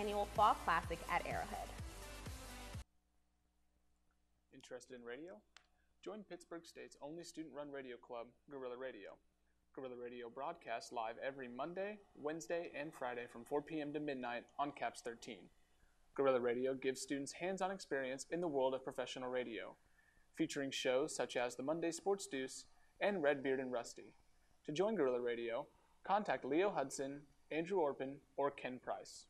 annual Fall Classic at Arrowhead. Interested in radio? Join Pittsburgh State's only student-run radio club, Guerrilla Radio. Guerrilla Radio broadcasts live every Monday, Wednesday, and Friday from 4 p.m. to midnight on CAPS 13. Guerrilla Radio gives students hands-on experience in the world of professional radio, featuring shows such as the Monday Sports Deuce and Redbeard and Rusty. To join Guerrilla Radio, contact Leo Hudson, Andrew Orpin, or Ken Price.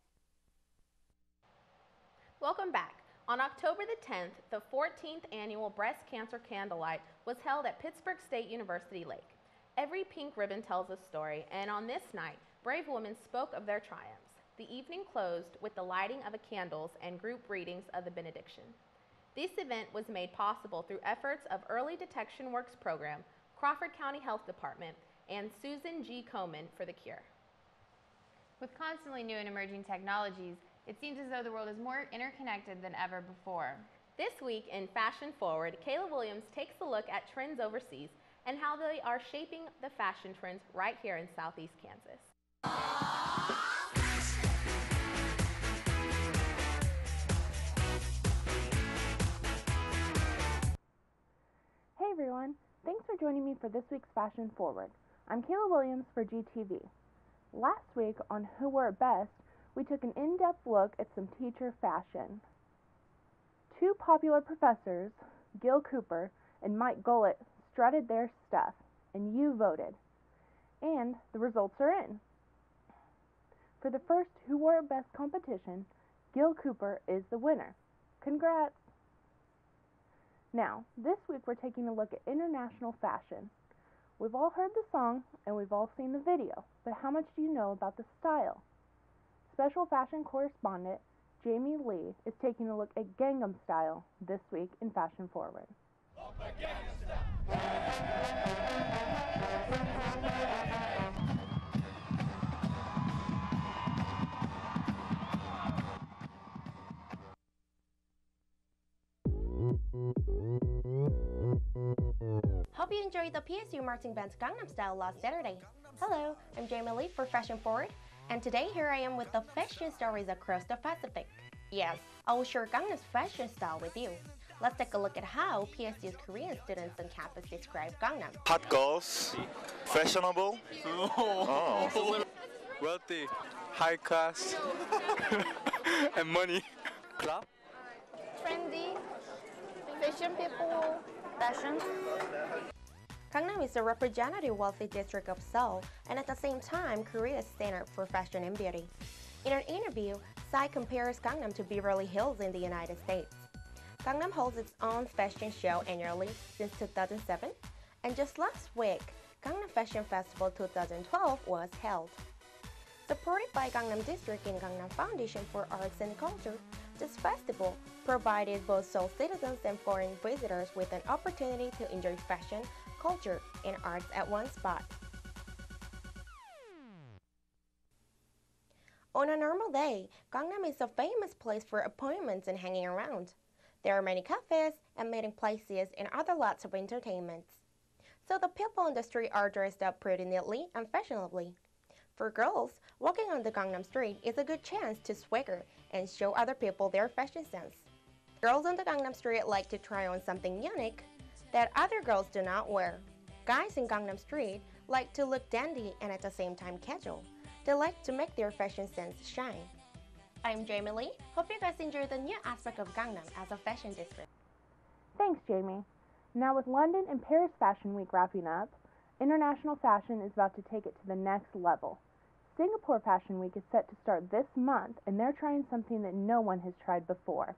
Welcome back. On October the 10th, the 14th annual Breast Cancer Candlelight was held at Pittsburgh State University Lake. Every pink ribbon tells a story, and on this night, brave women spoke of their triumphs. The evening closed with the lighting of the candles and group readings of the benediction. This event was made possible through efforts of Early Detection Works Program, Crawford County Health Department, and Susan G. Komen for the Cure. With constantly new and emerging technologies, it seems as though the world is more interconnected than ever before. This week in Fashion Forward, Kayla Williams takes a look at trends overseas and how they are shaping the fashion trends right here in Southeast Kansas. Hey everyone, thanks for joining me for this week's Fashion Forward. I'm Kayla Williams for GTV. Last week on Who Wore It Best, we took an in-depth look at some teacher fashion. Two popular professors, Gil Cooper and Mike Gullett, strutted their stuff, and you voted. And the results are in. For the first Who Wore It Best competition, Gil Cooper is the winner. Congrats! Now, this week we're taking a look at international fashion. We've all heard the song and we've all seen the video, but how much do you know about the style? Special fashion correspondent Jamie Lee is taking a look at Gangnam Style this week in Fashion Forward. Hope you enjoyed the PSU marching band's Gangnam Style last Saturday. Hello, I'm Jamie Lee for Fashion Forward, and today here I am with the fashion stories across the Pacific. Yes, I will share Gangnam's fashion style with you. Let's take a look at how PSU's Korean students on campus describe Gangnam. Hot girls, fashionable, wealthy, high class, and money. Club? Trendy, fashion people, fashion. Gangnam is a representative wealthy district of Seoul, and at the same time, Korea's standard for fashion and beauty. In an interview, Psy compares Gangnam to Beverly Hills in the United States. Gangnam holds its own fashion show annually since 2007, and just last week, Gangnam Fashion Festival 2012 was held. Supported by Gangnam District and Gangnam Foundation for Arts and Culture, this festival provided both Seoul citizens and foreign visitors with an opportunity to enjoy fashion, culture, and arts at one spot. On a normal day, Gangnam is a famous place for appointments and hanging around. There are many cafes and meeting places and other lots of entertainments. So the people on the street are dressed up pretty neatly and fashionably. For girls, walking on the Gangnam Street is a good chance to swagger and show other people their fashion sense. Girls on the Gangnam Street like to try on something unique that other girls do not wear. Guys in Gangnam Street like to look dandy and at the same time casual. They like to make their fashion sense shine. I'm Jamie Lee. Hope you guys enjoy the new aspect of Gangnam as a fashion district. Thanks, Jamie. Now with London and Paris Fashion Week wrapping up, international fashion is about to take it to the next level. Singapore Fashion Week is set to start this month, and they're trying something that no one has tried before.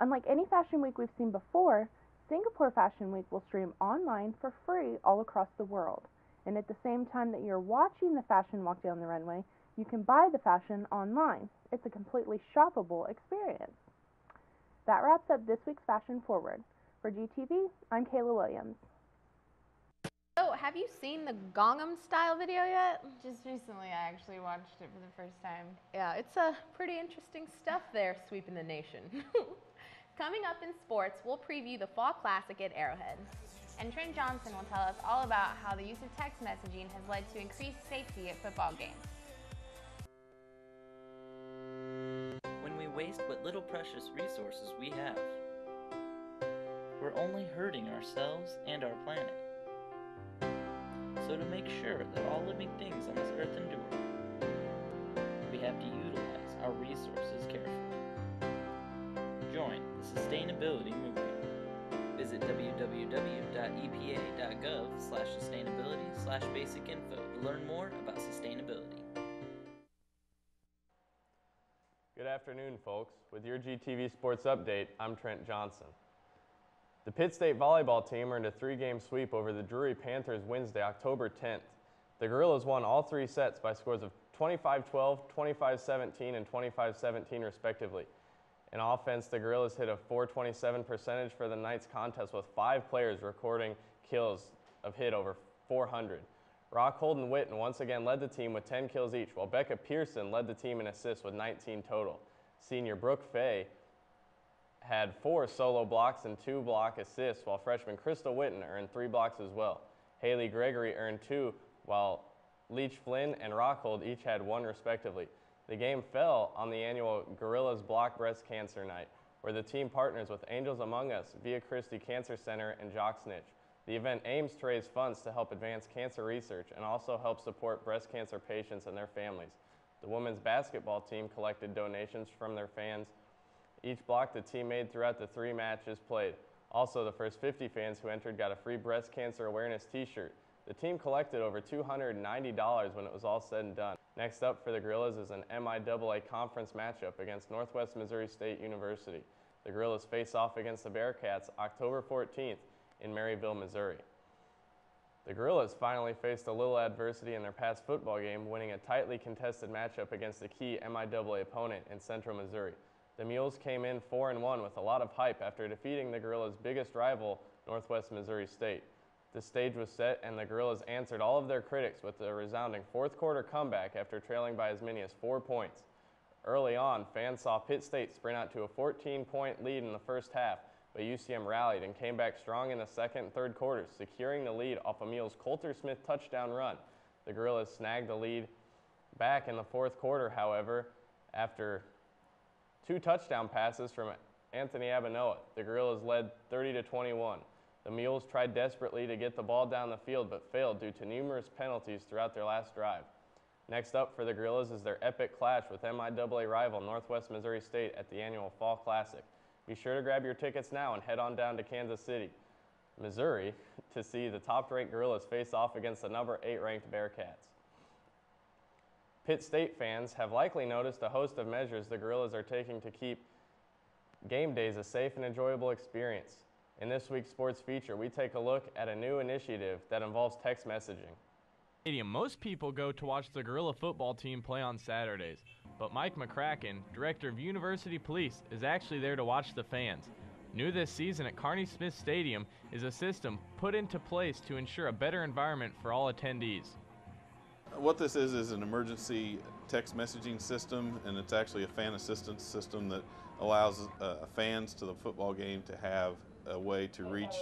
Unlike any fashion week we've seen before, Singapore Fashion Week will stream online for free all across the world. And at the same time that you're watching the fashion walk down the runway, you can buy the fashion online. It's a completely shoppable experience. That wraps up this week's Fashion Forward. For GTV, I'm Kayla Williams. So, have you seen the Gangnam Style video yet? Just recently, I actually watched it for the first time. Yeah, it's a pretty interesting stuff there, sweeping the nation. Coming up in sports, we'll preview the Fall Classic at Arrowhead. And Trent Johnson will tell us all about how the use of text messaging has led to increased safety at football games. When we waste what little precious resources we have, we're only hurting ourselves and our planet. So to make sure that all living things on this earth endure, we have to utilize our resources carefully. Join the sustainability movement. Visit www.epa.gov/sustainability/basic-info to learn more about sustainability. Good afternoon, folks. With your GTV Sports Update, I'm Trent Johnson. The Pitt State volleyball team earned a 3-game sweep over the Drury Panthers Wednesday, October 10th. The Gorillas won all 3 sets by scores of 25-12, 25-17, and 25-17 respectively. In offense, the Gorillas hit a .427 percentage for the night's contest, with 5 players recording kills of hit over 400. Rockhold and Witten once again led the team with 10 kills each, while Becca Pearson led the team in assists with 19 total. Senior Brooke Fay had 4 solo blocks and 2 block assists, while freshman Crystal Witten earned 3 blocks as well. Haley Gregory earned 2, while Leach Flynn and Rockhold each had 1 respectively. The game fell on the annual Gorillas Block Breast Cancer Night, where the team partners with Angels Among Us, Via Christi Cancer Center, and Jock Snitch. The event aims to raise funds to help advance cancer research and also help support breast cancer patients and their families. The women's basketball team collected donations from their fans. Each block the team made throughout the 3 matches played. Also, the first 50 fans who entered got a free breast cancer awareness t-shirt. The team collected over $290 when it was all said and done. Next up for the Gorillas is an MIAA conference matchup against Northwest Missouri State University. The Gorillas face off against the Bearcats October 14th in Maryville, Missouri. The Gorillas finally faced a little adversity in their past football game, winning a tightly contested matchup against a key MIAA opponent in Central Missouri. The Mules came in 4-1 with a lot of hype after defeating the Gorillas' biggest rival, Northwest Missouri State. The stage was set, and the Gorillas answered all of their critics with a resounding fourth-quarter comeback after trailing by as many as 4 points. Early on, fans saw Pitt State sprint out to a 14-point lead in the first half, but UCM rallied and came back strong in the second and third quarters, securing the lead off a Mules' Coulter Smith touchdown run. The Gorillas snagged the lead back in the fourth quarter, however, after 2 touchdown passes from Anthony Abinoa. The Gorillas led 30-21. The Mules tried desperately to get the ball down the field but failed due to numerous penalties throughout their last drive. Next up for the Gorillas is their epic clash with MIAA rival Northwest Missouri State at the annual Fall Classic. Be sure to grab your tickets now and head on down to Kansas City, Missouri to see the top-ranked Gorillas face off against the number 8 ranked Bearcats. Pitt State fans have likely noticed a host of measures the Gorillas are taking to keep game days a safe and enjoyable experience. In this week's sports feature, we take a look at a new initiative that involves text messaging. Most people go to watch the Gorilla football team play on Saturdays, but Mike McCracken, director of University Police, is actually there to watch the fans. New this season at Carney Smith Stadium is a system put into place to ensure a better environment for all attendees. What this is an emergency text messaging system, and it's actually a fan assistance system that allows fans to the football game to have a way to reach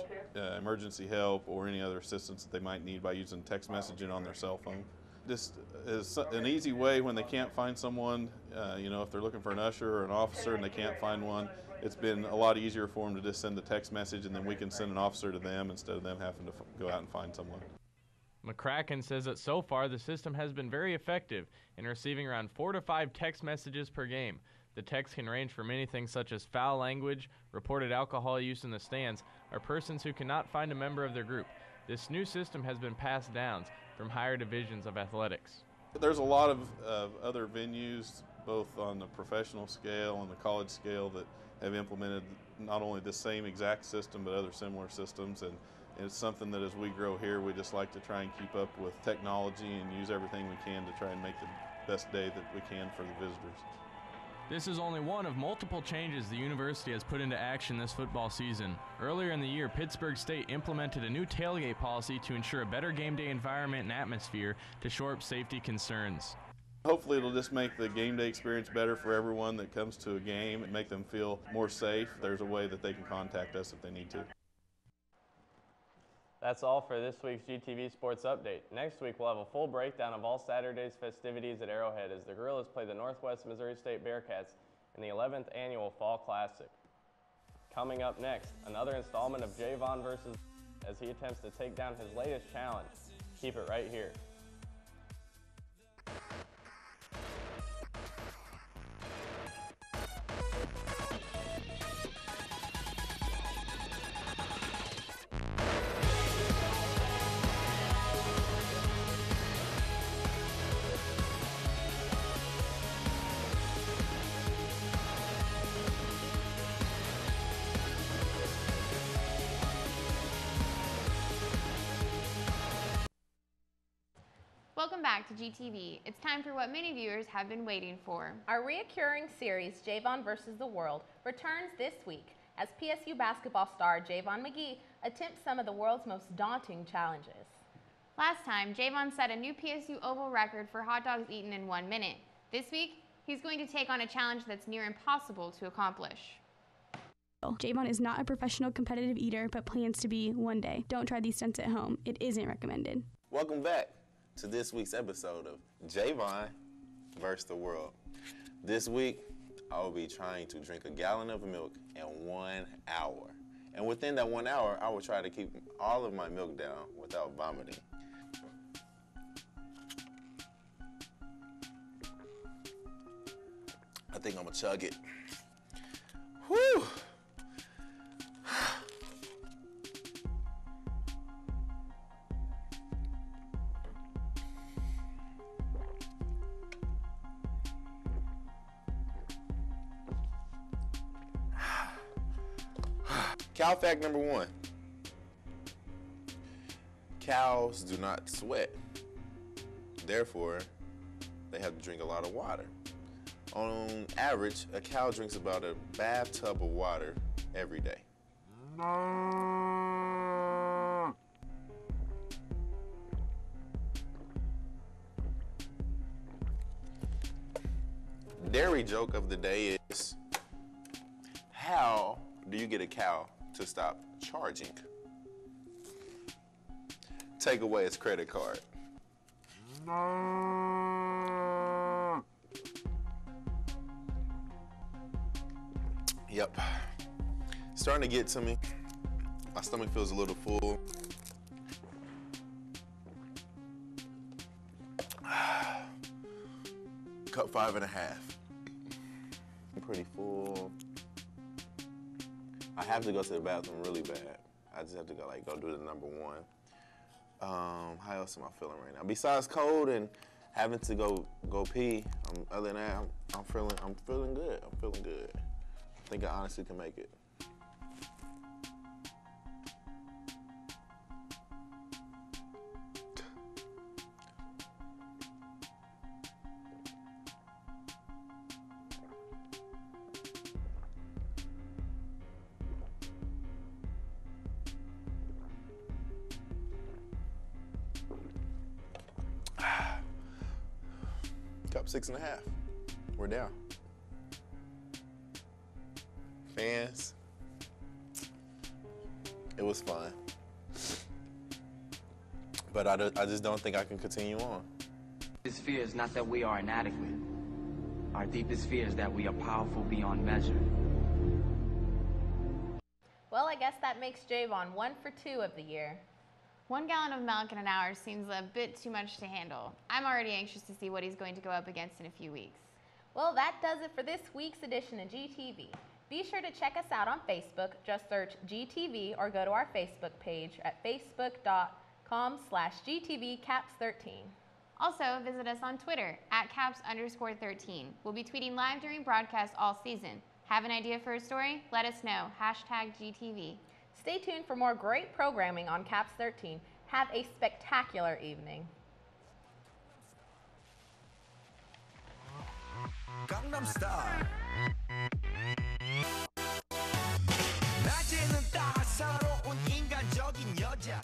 emergency help or any other assistance that they might need by using text messaging on their cell phone. This is an easy way when they can't find someone, if they're looking for an usher or an officer and they can't find one, it's been a lot easier for them to just send the text message and then we can send an officer to them instead of them having to go out and find someone. McCracken says that so far the system has been very effective in receiving around 4 to 5 text messages per game. The text can range from anything such as foul language, reported alcohol use in the stands, or persons who cannot find a member of their group. This new system has been passed down from higher divisions of athletics. There's a lot of other venues, both on the professional scale and the college scale, that have implemented not only the same exact system but other similar systems, and it's something that as we grow here we just like to try and keep up with technology and use everything we can to try and make the best day that we can for the visitors. This is only one of multiple changes the university has put into action this football season. Earlier in the year, Pittsburg State implemented a new tailgate policy to ensure a better game day environment and atmosphere to shore up safety concerns. Hopefully it'll just make the game day experience better for everyone that comes to a game and make them feel more safe. There's a way that they can contact us if they need to. That's all for this week's GTV Sports Update. Next week, we'll have a full breakdown of all Saturday's festivities at Arrowhead as the Gorillas play the Northwest Missouri State Bearcats in the 11th Annual Fall Classic. Coming up next, another installment of Javon versus as he attempts to take down his latest challenge. Keep it right here. Welcome back to GTV. It's time for what many viewers have been waiting for. Our reoccurring series, Javon versus the World, returns this week as PSU basketball star Javon McGee attempts some of the world's most daunting challenges. Last time, Javon set a new PSU Oval record for hot dogs eaten in 1 minute. This week, he's going to take on a challenge that's near impossible to accomplish. Javon is not a professional competitive eater, but plans to be one day. Don't try these stunts at home. It isn't recommended. Welcome back to this week's episode of Javon versus the World. This week, I will be trying to drink a gallon of milk in 1 hour. And within that 1 hour, I will try to keep all of my milk down without vomiting. I think I'm gonna chug it. Whew! Cow fact number 1. Cows do not sweat. Therefore, they have to drink a lot of water. On average, a cow drinks about a bathtub of water every day. Dairy joke of the day is, how do you get a cow to stop charging? Take away its credit card. Yep. Starting to get to me. My stomach feels a little full. Cup 5.5. I'm pretty full. I have to go to the bathroom really bad. I just have to go do the number 1. How else am I feeling right now? Besides cold and having to go pee, other than that, I'm feeling good. I'm feeling good. I think I honestly can make it. Cup 6.5. We're down. Fans, it was fun. But I just don't think I can continue on. Deepest fear is not that we are inadequate. Our deepest fear is that we are powerful beyond measure. Well, I guess that makes Javon 1 for 2 of the year. 1 gallon of milk in an hour seems a bit too much to handle. I'm already anxious to see what he's going to go up against in a few weeks. Well, that does it for this week's edition of GTV. Be sure to check us out on Facebook. Just search GTV or go to our Facebook page at facebook.com/GTVCaps13. Also, visit us on Twitter at @caps_13. We'll be tweeting live during broadcast all season. Have an idea for a story? Let us know. #GTV. Stay tuned for more great programming on Caps 13. Have a spectacular evening. Gangnam Style. 낮에는 따사로운 인간적인 여자